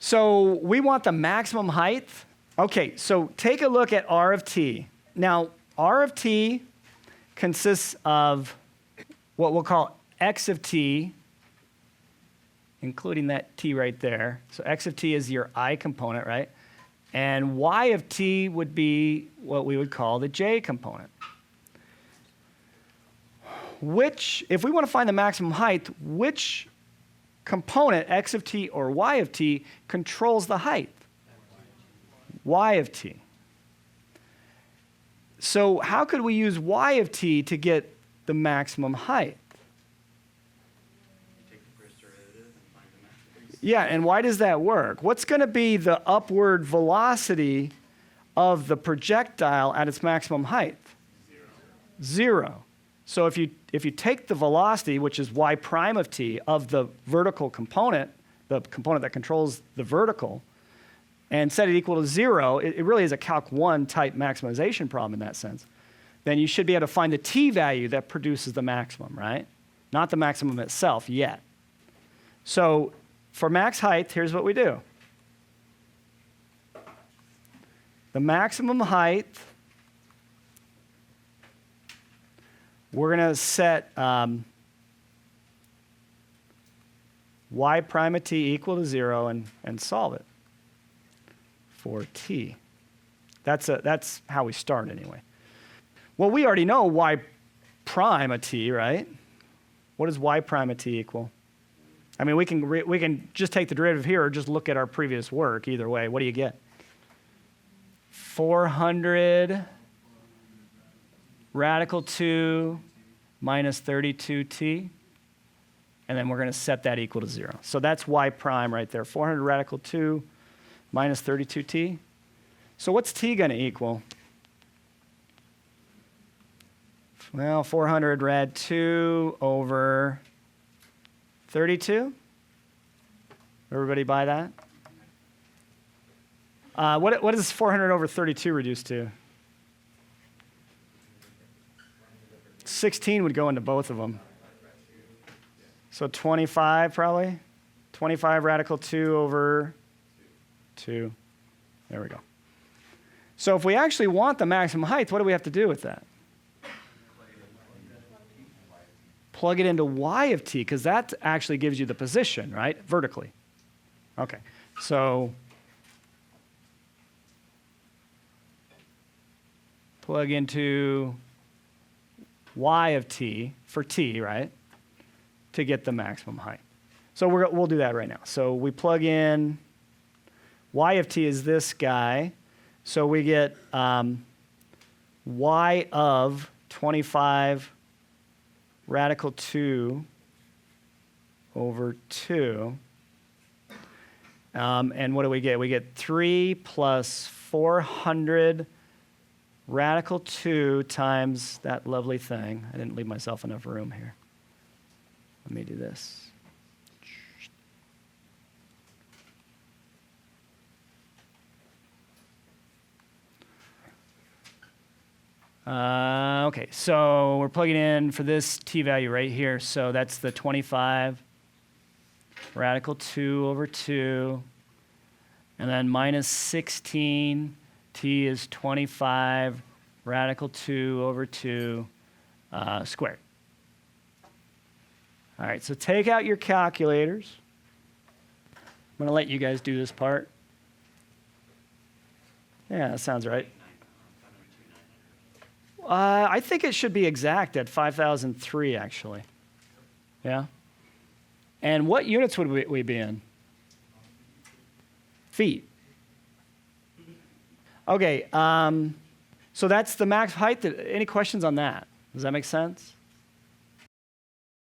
So we want the maximum height. Okay, so take a look at R of t. Now, R of t consists of what we'll call x of t, including that t right there. So x of t is your I component, right? And y of t would be what we would call the j component. Which, if we want to find the maximum height, which component, x of t or y of t, controls the height? Y of t. So how could we use y of t to get the maximum height? You take the first derivative and find the maximum. Yeah, and why does that work? What's going to be the upward velocity of the projectile at its maximum height? Zero. So if you take the velocity, which is y prime of t, of the vertical component, the component that controls the vertical, and set it equal to 0, it really is a Calc 1 type maximization problem in that sense, then you should be able to find the t value that produces the maximum, right? Not the maximum itself yet. So for max height, here's what we do. The maximum height, we're going to set y prime of t equal to 0 and solve it for t. That's how we start anyway. Well, we already know y prime of t, right? What does y prime of t equal? I mean, we can just take the derivative here or just look at our previous work. Either way, what do you get? 400 radical 2 minus 32t. And then we're going to set that equal to 0. So that's y prime right there. 400 radical 2 minus 32t. So what's t going to equal? Well, 400 rad 2 over 32. Everybody buy that? What is 400 over 32 reduced to? 16 would go into both of them. So 25 probably. 25 radical 2 over 2. There we go. So if we actually want the maximum height, what do we have to do with that? Plug it into y of t, because that actually gives you the position, right? Vertically. Okay. So plug into y of t for t, right? To get the maximum height. So we'll do that right now. So we plug in y of t is this guy. So we get y of 25 radical 2 over 2. And what do we get? We get 3 plus 400 radical 2 times that lovely thing. I didn't leave myself enough room here. Let me do this. Okay, so we're plugging in for this t value right here. So that's the 25 radical 2 over 2. And then minus 16, t is 25 radical 2 over 2 squared. All right, so take out your calculators. I'm going to let you guys do this part. Yeah, that sounds right. I think it should be exact at 5,003, actually. Yeah? And what units would we be in? Feet. Okay, so that's the max height. Any questions on that? Does that make sense?